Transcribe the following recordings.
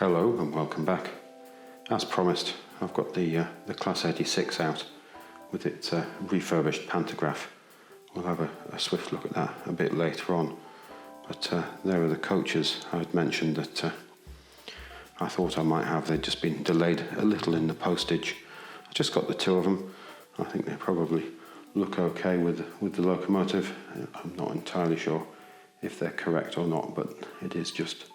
Hello and welcome back. As promised, I've got the Class 86 out with its refurbished pantograph. We'll have a swift look at that a bit later on. But there are the coaches I had mentioned that I thought I might have. They'd just been delayed a little in the postage. I just got the two of them. I think they probably look okay with the locomotive. I'm not entirely sure if they're correct or not, but it is just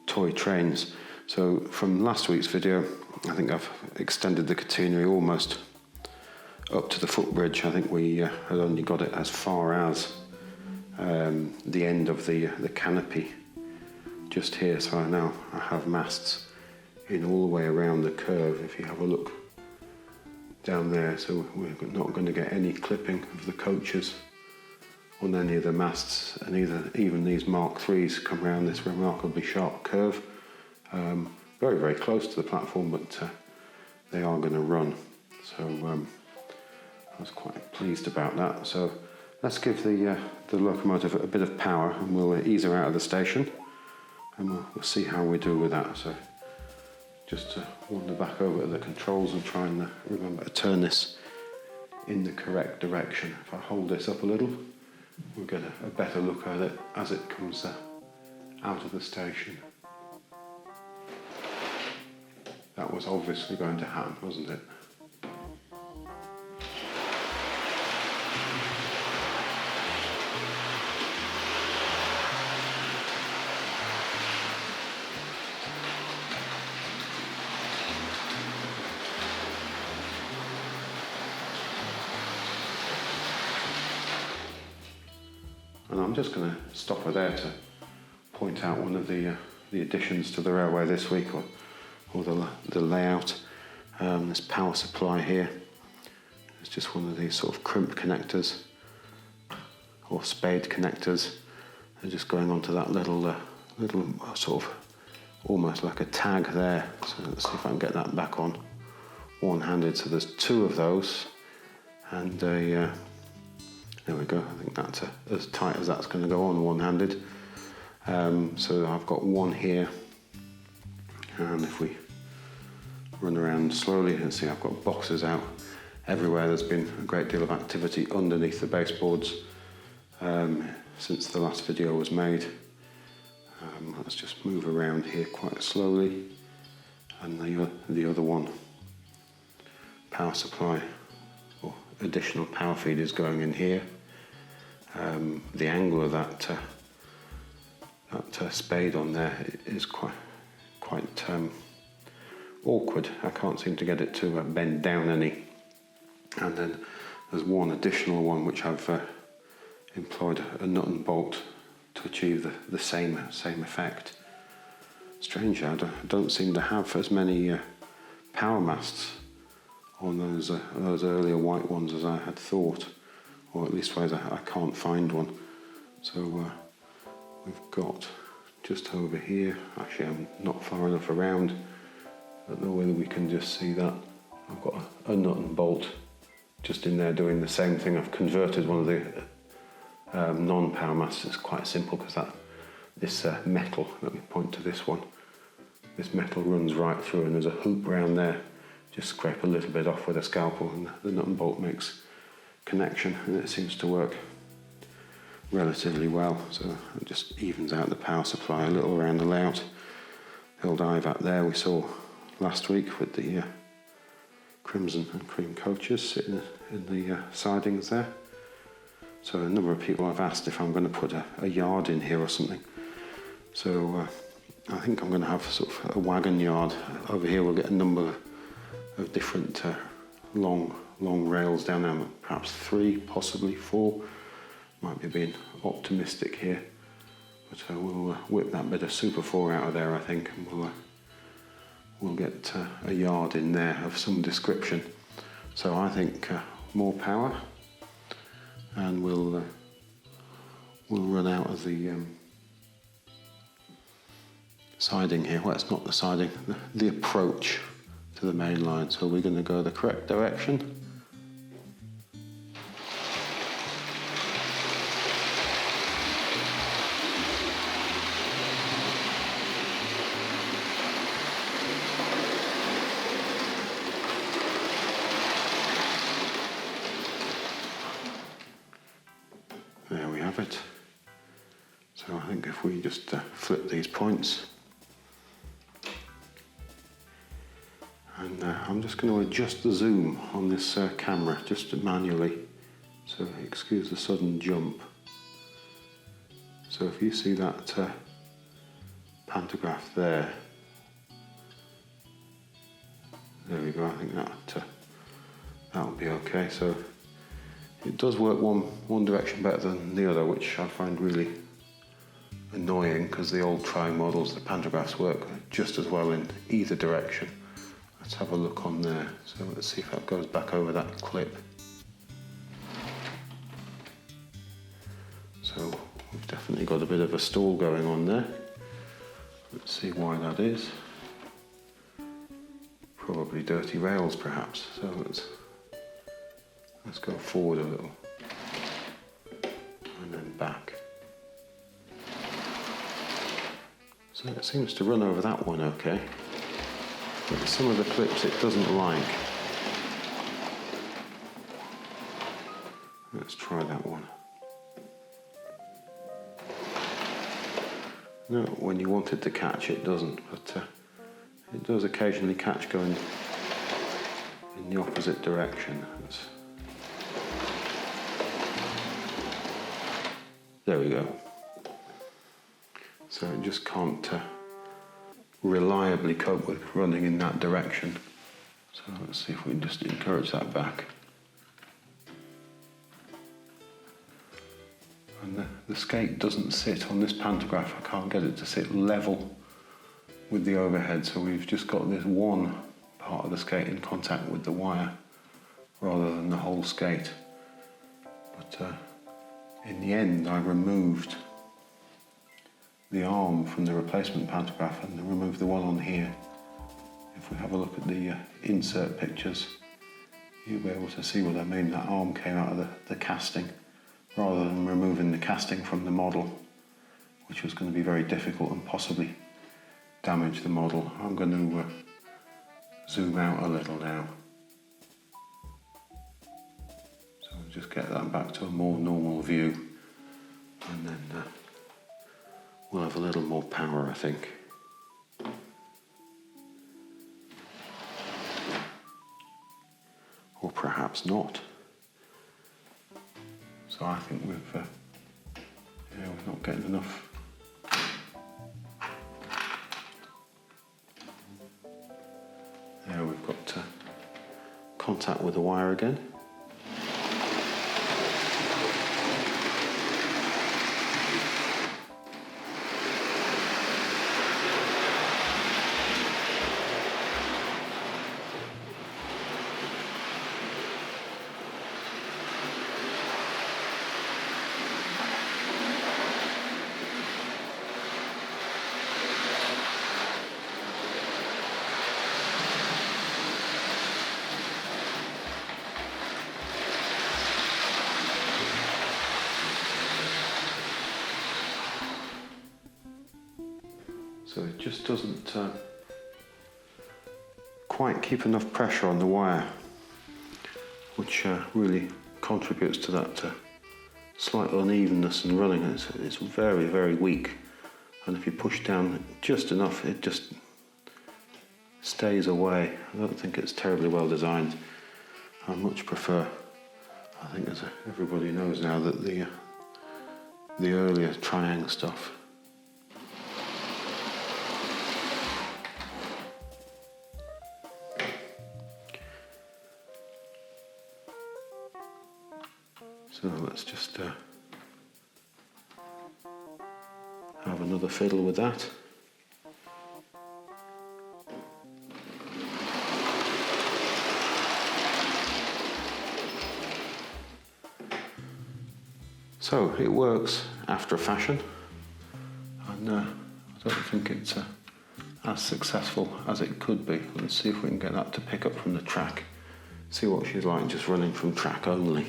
toy trains. So from last week's video, I think I've extended the catenary almost up to the footbridge. I think we had only got it as far as the end of the canopy just here. So now I have masts in all the way around the curve, if you have a look down there. So we're not going to get any clipping of the coaches on any of the masts, and even these Mark IIIs come around this remarkably sharp curve. Very, very close to the platform, but they are going to run. So I was quite pleased about that. So let's give the locomotive a bit of power, and we'll ease her out of the station, and we'll see how we do with that. So just wander back over to the controls and try and remember to turn this in the correct direction. If I hold this up a little, we'll get a better look at it as it comes out of the station. That was obviously going to happen, wasn't it? And I'm just going to stop her there to point out one of the additions to the railway this week, or the layout. This power supply here is just one of these sort of crimp connectors or spade connectors. They're just going onto that little sort of almost like a tag there. So let's see if I can get that back on one-handed. So there's two of those, and there we go. I think that's as tight as that's going to go on one-handed. So I've got one here, and if we run around slowly and see, I've got boxes out everywhere. There's been a great deal of activity underneath the baseboards since the last video was made. Let's just move around here quite slowly, and the other one, power supply or additional power feed, is going in here. The angle of that spade on there is quite awkward. I can't seem to get it to bend down any. And then there's one additional one which I've employed a nut and bolt to achieve the same effect. Strange, I don't seem to have as many power masts on those earlier white ones as I had thought, or at least ways I can't find one. So we've got just over here. Actually, I'm not far enough around. I don't know whether we can just see that. I've got a nut and bolt just in there doing the same thing. I've converted one of the non-power masts. It's quite simple because this metal, let me point to this one, this metal runs right through, and there's a hoop round there. Just scrape a little bit off with a scalpel, and the nut and bolt makes connection, and it seems to work relatively well. So it just evens out the power supply a little around the layout. The old IVAT there we saw last week with the crimson and cream coaches sitting in the sidings there. So a number of people have asked if I'm going to put a yard in here or something. So I think I'm going to have sort of a wagon yard over here. We'll get a number of different long rails down there, perhaps 3, possibly 4. Might be being optimistic here, but we'll whip that bit of Super 4 out of there, I think, and we'll get a yard in there of some description. So I think more power, and we'll run out of the siding here. Well, it's not the siding, the approach to the main line. So we're going to go the correct direction. There we have it. So I think if we just flip these points, and I'm just going to adjust the zoom on this camera just manually, so excuse the sudden jump. So if you see that pantograph there, there we go, I think that'll be okay. So it does work one direction better than the other, which I find really annoying, because the old tri-models, the pantographs work just as well in either direction. Let's have a look on there. So let's see if that goes back over that clip. So we've definitely got a bit of a stall going on there. Let's see why that is. Probably dirty rails perhaps. So let's go forward a little and then back. So it seems to run over that one okay, but some of the clips it doesn't like. Let's try that one. No, when you want it to catch it doesn't, but it does occasionally catch going in the opposite direction. There we go. So it just can't reliably cope with running in that direction. So let's see if we can just encourage that back. And the skate doesn't sit on this pantograph. I can't get it to sit level with the overhead, so we've just got this one part of the skate in contact with the wire rather than the whole skate. But in the end I removed the arm from the replacement pantograph and removed the one on here. If we have a look at the insert pictures, you'll be able to see what I mean. That arm came out of the casting rather than removing the casting from the model, which was going to be very difficult and possibly damage the model. I'm going to zoom out a little now. So we'll just get that back to a more normal view, and then we'll have a little more power, I think. Or perhaps not. So I think we're not getting enough. There we've got contact with the wire again. So it just doesn't quite keep enough pressure on the wire, which really contributes to that slight unevenness in running. It's very, very weak, and if you push down just enough, it just stays away. I don't think it's terribly well designed. I much prefer, I think as everybody knows now, that the earlier triangle stuff. So let's just have another fiddle with that. So it works after a fashion, and I don't think it's as successful as it could be. Let's see if we can get that to pick up from the track, see what she's like just running from track only.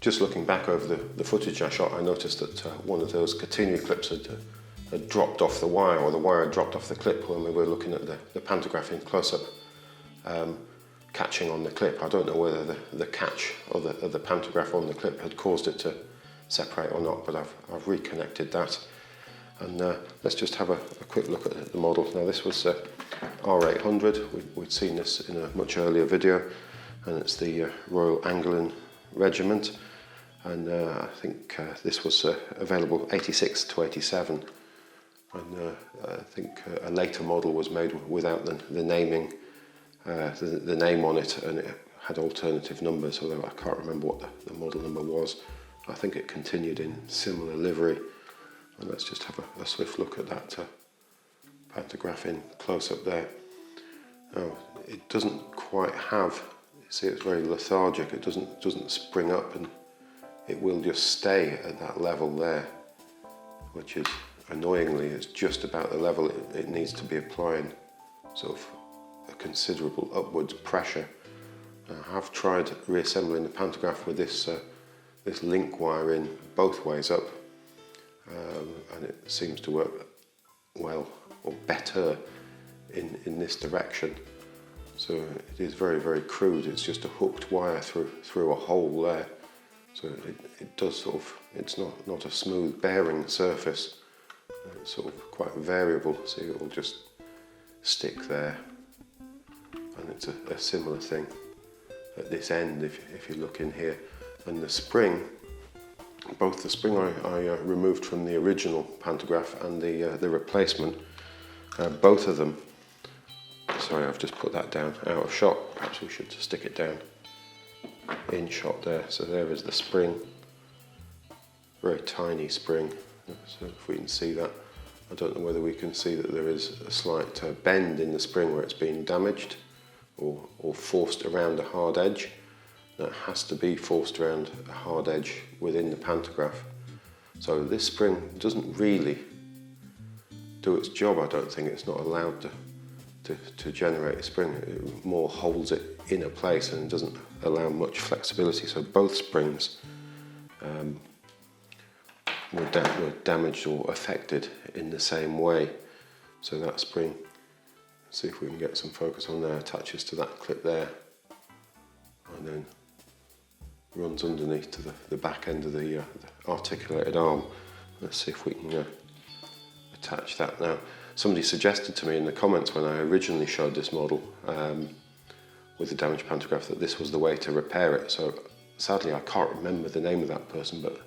just looking back over the footage I shot, I noticed that one of those catenary clips had dropped off the wire, or the wire had dropped off the clip when we were looking at the pantograph in close-up, catching on the clip. I don't know whether the catch of the pantograph on the clip had caused it to separate or not, but I've reconnected that. And let's just have a quick look at the model. Now this was R.800, we'd seen this in a much earlier video, and it's the Royal Anglian Regiment, and I think this was available 86 to 87, and I think a later model was made without the naming, the name on it, and it had alternative numbers, although I can't remember what the model number was. I think it continued in similar livery. And let's just have a swift look at that pantograph in close-up there. Now, it doesn't quite have, you see it's very lethargic, it doesn't spring up, and it will just stay at that level there, which is, annoyingly, it's just about the level it needs to be applying sort of a considerable upwards pressure. I have tried reassembling the pantograph with this link wire in both ways up, and it seems to work well, or better, in this direction. So it is very, very crude. It's just a hooked wire through a hole there. So it does sort of, it's not a smooth bearing surface. It's sort of quite variable, so it will just stick there. And it's a similar thing at this end if you look in here. And the spring, both the spring I removed from the original pantograph and the replacement, both of them, sorry, I've just put that down out of shot, perhaps we should stick it down in shot there. So there is the spring, very tiny spring, so if we can see that. I don't know whether we can see that there is a slight bend in the spring where it's been damaged or forced around a hard edge. That has to be forced around a hard edge within the pantograph. So this spring doesn't really do its job, I don't think. It's not allowed to generate a spring. It more holds it in a place and doesn't allow much flexibility. So both springs were damaged or affected in the same way. So that spring, let's see if we can get some focus on there, attaches to that clip there, and then runs underneath to the back end of the articulated arm. Let's see if we can attach that now. Somebody suggested to me in the comments when I originally showed this model with the damaged pantograph that this was the way to repair it. So sadly I can't remember the name of that person, but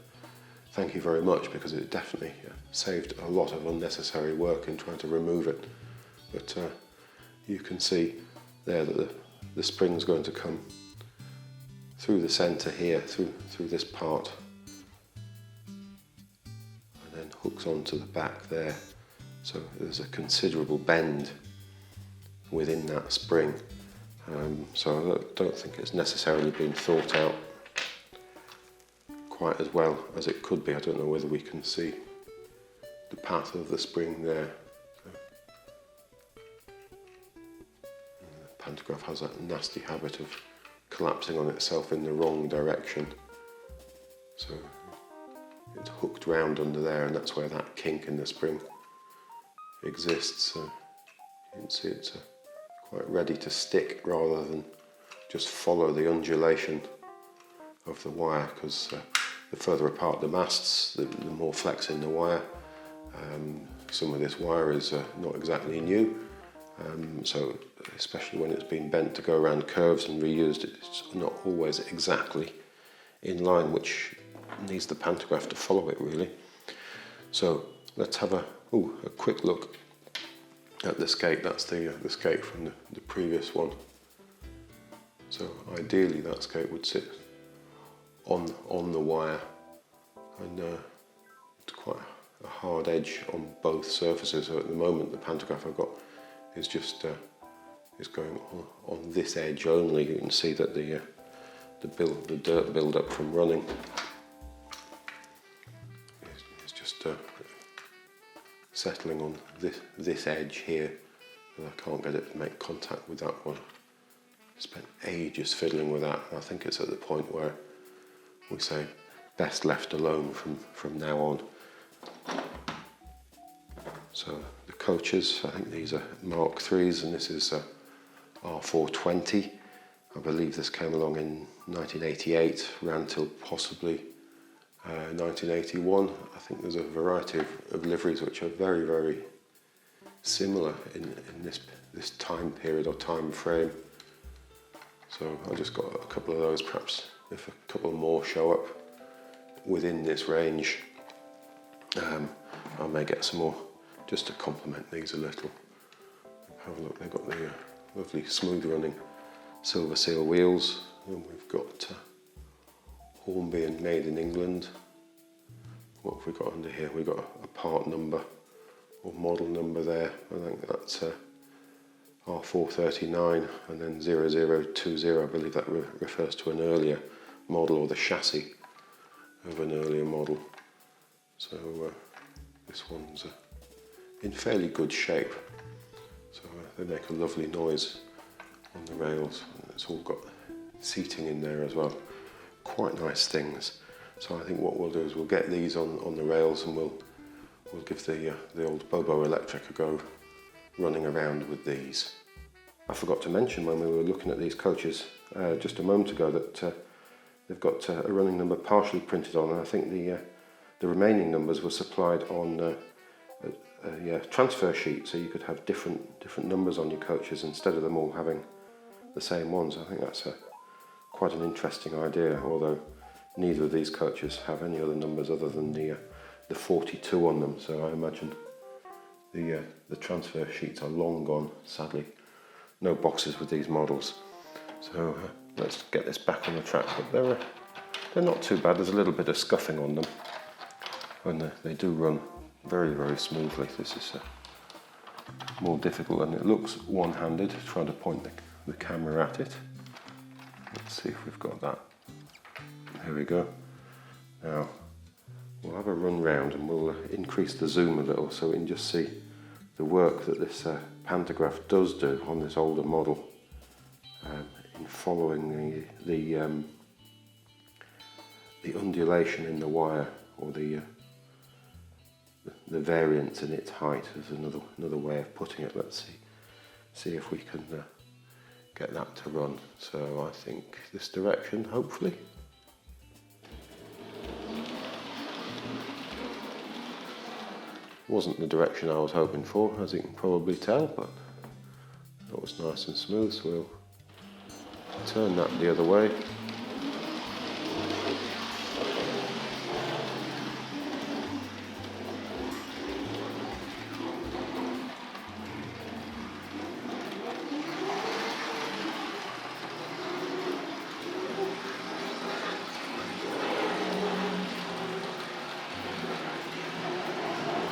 thank you very much, because it definitely saved a lot of unnecessary work in trying to remove it. But you can see there that the spring's going to come through the centre here, through this part, and then hooks onto the back there. So there's a considerable bend within that spring. So I don't think it's necessarily been thought out quite as well as it could be. I don't know whether we can see the path of the spring there. The pantograph has that nasty habit of collapsing on itself in the wrong direction. So it's hooked round under there, and that's where that kink in the spring exists. So you can see it's quite ready to stick rather than just follow the undulation of the wire, because the further apart the masts, the more flex in the wire. Some of this wire is not exactly new, so especially when it's been bent to go around curves and reused, it's not always exactly in line, which needs the pantograph to follow it really. So let's have a quick look at the skate. That's the skate from the previous one. So ideally that skate would sit on the wire, and it's quite a hard edge on both surfaces. So at the moment the pantograph I've got is just is going on this edge only. You can see that the dirt build up from running is just settling on this edge here, and I can't get it to make contact with that one. Spent ages fiddling with that. I think it's at the point where we say best left alone from now on. So the coaches, I think these are Mark III's, and this is R.420. I believe this came along in 1988, ran till possibly 1981. I think there's a variety of liveries which are very, very similar in this time period or time frame. So I just got a couple of those, perhaps if a couple more show up within this range, I may get some more just to complement these a little. Have a look, they've got the lovely smooth running silver seal wheels, and we've got Hornby and made in England. What have we got under here? We've got a part number or model number there. I think that's R439 and then 0020. I believe that refers to an earlier model or the chassis of an earlier model. So this one's in fairly good shape. So they make a lovely noise on the rails. It's all got seating in there as well. Quite nice things. So I think what we'll do is we'll get these on the rails, and we'll give the old Bobo Electric a go running around with these. I forgot to mention when we were looking at these coaches just a moment ago that they've got a running number partially printed on, and I think the remaining numbers were supplied on a transfer sheet, so you could have different numbers on your coaches instead of them all having the same ones. I think that's quite an interesting idea, although neither of these coaches have any other numbers other than the 42 on them, so I imagine the transfer sheets are long gone, sadly. No boxes with these models. So let's get this back on the track, but they're not too bad. There's a little bit of scuffing on them, and they do run very, very smoothly. This is more difficult, and it looks one-handed, trying to point the camera at it. Let's see if we've got that. Here we go. Now we'll have a run round and we'll increase the zoom a little so we can just see the work that this pantograph does do on this older model in following the undulation in the wire, or the variance in its height is another way of putting it. Let's see if we can get that to run. So I think this direction, hopefully. Wasn't the direction I was hoping for, as you can probably tell, but that was nice and smooth, so we'll turn that the other way.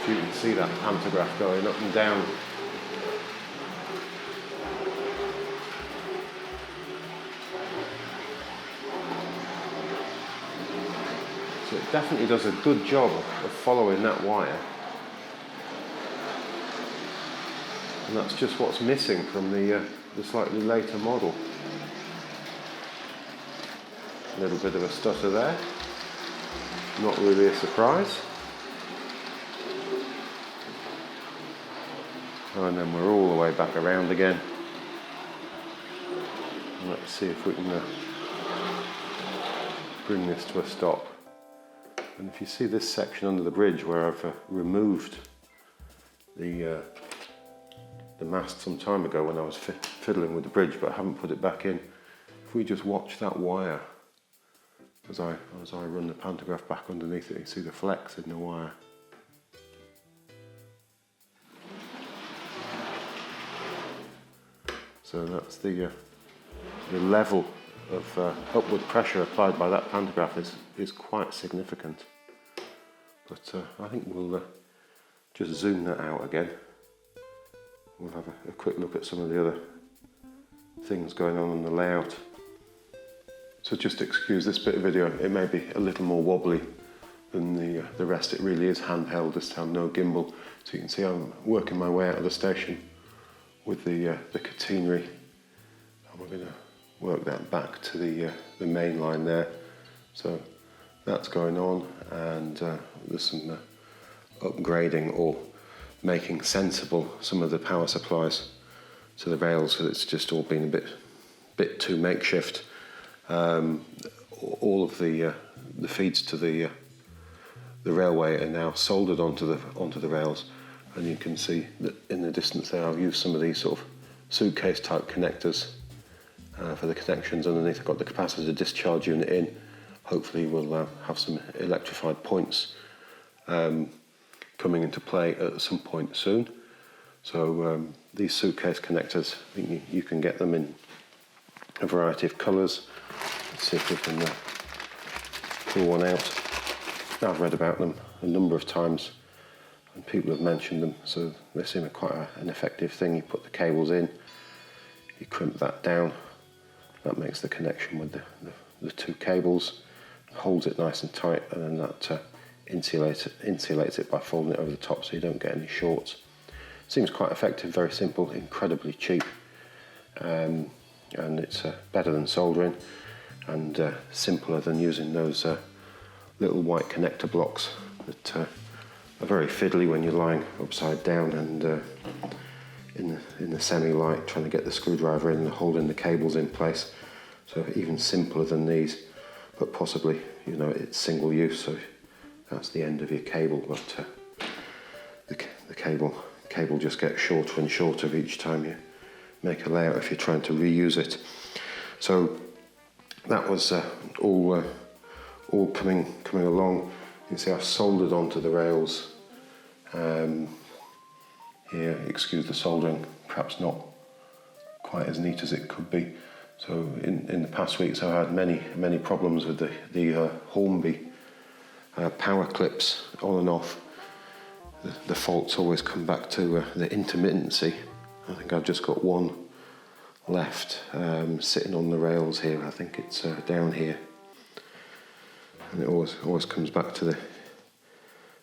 You can see that pantograph going up and down. So it definitely does a good job of following that wire. And that's just what's missing from the slightly later model. A little bit of a stutter there. Not really a surprise. And then we're all the way back around again. And let's see if we can bring this to a stop. And if you see this section under the bridge where I've removed the mast some time ago when I was fiddling with the bridge, but I haven't put it back in. If we just watch that wire as I run the pantograph back underneath it, you see the flex in the wire. So that's the level of upward pressure applied by that pantograph is quite significant. But I think we'll just zoom that out again. We'll have a quick look at some of the other things going on in the layout. So just excuse this bit of video, it may be a little more wobbly than the rest. It really is handheld this time, no gimbal. So you can see I'm working my way out of the station with the catenary, and we're going to work that back to the main line there. So that's going on, and there's some upgrading or making sensible some of the power supplies to the rails, because it's just all been a bit too makeshift. All of the feeds to the railway are now soldered onto the rails, and you can see that in the distance there I've used some of these sort of suitcase type connectors for the connections underneath. I've got the capacitor discharge unit in. Hopefully we'll have some electrified points coming into play at some point soon. So these suitcase connectors, I think you can get them in a variety of colours. Let's see if we can pull one out. I've read about them a number of times and people have mentioned them, so they seem quite an effective thing. You put the cables in, you crimp that down, that makes the connection with the two cables, holds it nice and tight, and then that insulates it by folding it over the top so you don't get any shorts. Seems quite effective, very simple, incredibly cheap, and it's better than soldering and simpler than using those little white connector blocks that are very fiddly when you're lying upside down and in the semi-light trying to get the screwdriver in and holding the cables in place. So even simpler than these, but possibly, you know, it's single use, so that's the end of your cable, but the cable just gets shorter and shorter each time you make a layout if you're trying to reuse it. So that was all coming along. You can see I've soldered onto the rails here. Excuse the soldering, perhaps not quite as neat as it could be. So in the past weeks I've had many problems with the Hornby power clips on and off. The faults always come back to the intermittency. I think I've just got one left sitting on the rails here. I think it's down here, and it always comes back to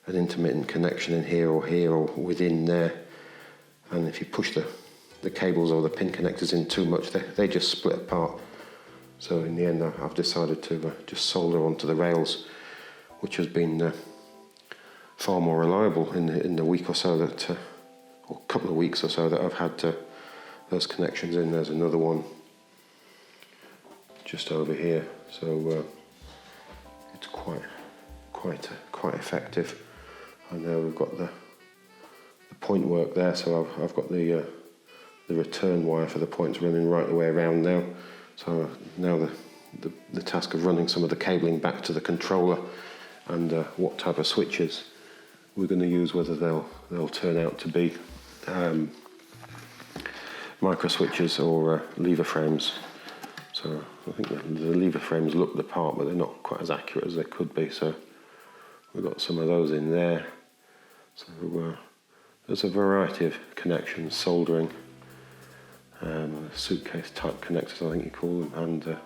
an intermittent connection in here or within there. And if you push the cables or the pin connectors in too much, they just split apart. So in the end I've decided to just solder onto the rails, which has been far more reliable in the week or so that, or couple of weeks or so that I've had those connections in. There's another one just over here, so it's quite effective. And now we've got the point work there, so I've got the return wire for the points running right the way around now. So now the task of running some of the cabling back to the controller and what type of switches we're going to use, whether they'll turn out to be micro switches or lever frames. So I think the lever frames look the part, but they're not quite as accurate as they could be. So we've got some of those in there. So there's a variety of connections, soldering, suitcase type connectors I think you call them, and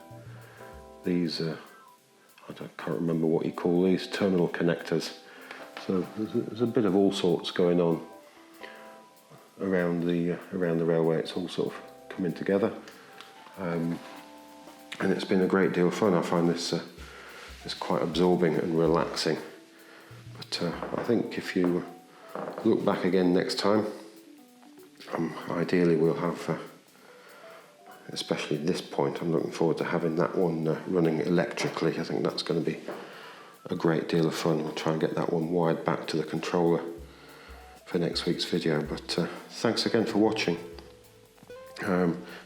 these I can't remember what you call these, terminal connectors. So there's a bit of all sorts going on around the railway. It's all sort of coming together, and it's been a great deal of fun. I find this quite absorbing and relaxing. But I think if you look back again next time, ideally we'll have, especially at this point, I'm looking forward to having that one running electrically. I think that's going to be a great deal of fun. We'll try and get that one wired back to the controller for next week's video. But thanks again for watching.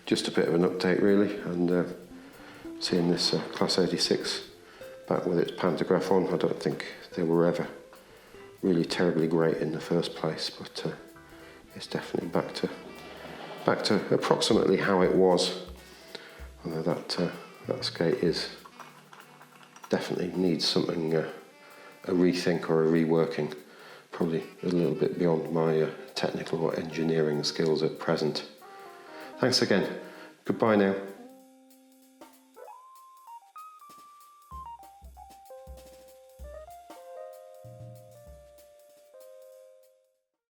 Just a bit of an update really, and seeing this Class 86 back with its pantograph on. I don't think they were ever really terribly great in the first place, but it's definitely back to approximately how it was. Although that skate definitely needs something, a rethink or a reworking, probably a little bit beyond my technical or engineering skills at present. Thanks again. Goodbye now.